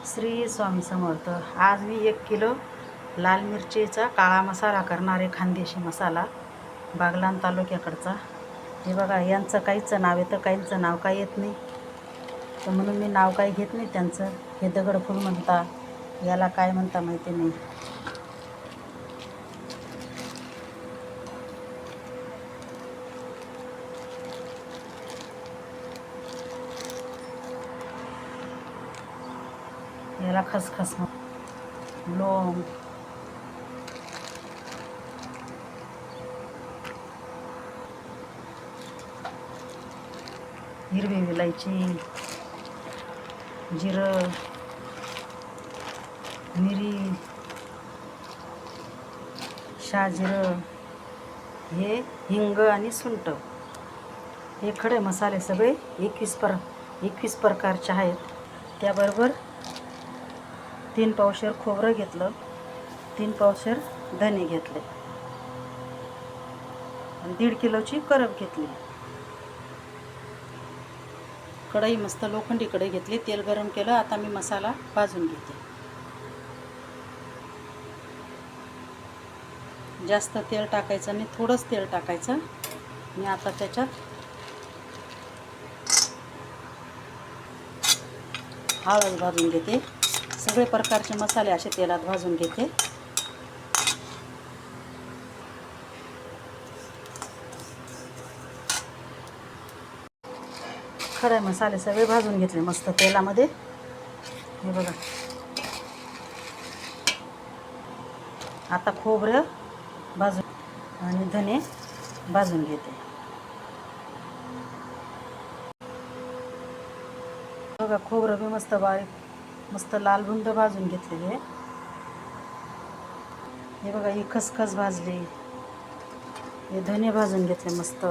श्री स्वामी समर्थ। आज मी 1 किलो लाल मिरचीचा काळा मसाला करणार आहे, खानदेशी मसाला, बागलाण तालुक्याकडचा। हे बघा, यांचं काहीचं नाव येतं, काहींचं नाव काही येत नाही, तर म्हणून मी नाव काही घेत नाही त्यांचं। हे दगडफूल म्हणता, याला काय म्हणता माहिती नाही। याला खसखस, लवंग, हिरवी विलायची, जिरं, मिरी, शाजिरं, हे हिंग आणि सुंठ, हे खडे मसाले सगळे 21 प्रकारचे आहेत। त्याबरोबर 3 पावशेर खोबरं घेतलं, 3 पावशेर धने घेतले आणि 1.5 किलोची करप घेतली। कढई मस्त लोखंडी कढई घेतली, तेल गरम केलं। आता मी मसाला भाजून घेते। जास्त तेल टाकायचं नाही, थोडंच तेल टाकायचं। मी आता त्याच्यात हळद भाजून घेते। सगळे प्रकारचे मसाले असे तेलात भाजून घेते। खडे मसाले सगळे भाजून घेतले मस्त तेलामध्ये। हे बघा, आता खोबरं भाजून आणि धने भाजून घेते। बघा, खोबरं बी मस्त बारीक, मस्त लाल बुंद भाजून घेतलेले। हे बघा, ही खसखस भाजली, हे धने भाजून घेतले मस्त।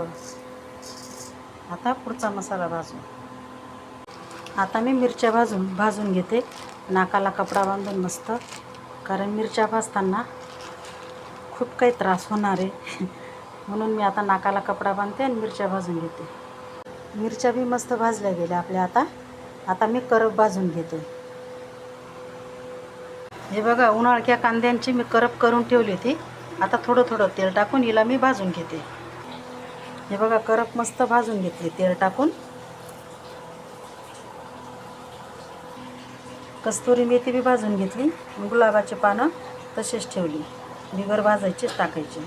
आता पुढचा मसाला भाजू। आता मी मिरच्या भाजून घेते, नाकाला कपडा बांधून मस्त, कारण मिरच्या भाजताना खूप काही त्रास होणार आहे म्हणून मी आता नाकाला कपडा बांधते आणि मिरच्या भाजून घेते। मिरच्या बी मस्त भाजल्या गेल्या आपल्या। आता मी करप भाजून घेते। हे बघा, उन्हाळ्याच्या कांद्यांची मी करप करून ठेवली होती। आता थोडं तेल टाकून हिला मी भाजून घेते। हे बघा, करप मस्त भाजून घेतली तेल टाकून। कस्तुरी मेथी बी भाजून घेतली, गुलाबाची पानं तसेच ठेवली, बिगर भाजायचीच टाकायची।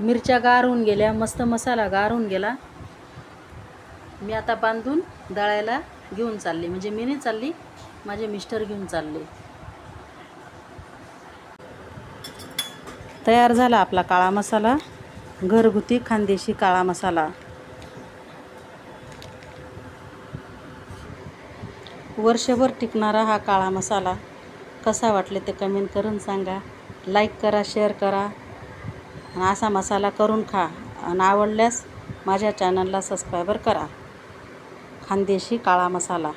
मिरच्या गार होऊन गेल्या, मस्त मसाला गार होऊन गेला। मी आता बांधून दळायला घेऊन चालले, म्हणजे मी नाही चालली, माझे मिस्टर घेऊन चालले। तयार झाला आपला काळा मसाला, घरगुती खानदेशी काळा मसाला। वर्षभर टिकणारा हा काळा मसाला। कसा वाटले ते कमेंट करून सांगा, लाईक करा, शेअर करा आणि असा मसाला करून खा। आणि आवडल्यास माझ्या चॅनलला सबस्क्राईबर करा। खानदेशी काळा मसाला।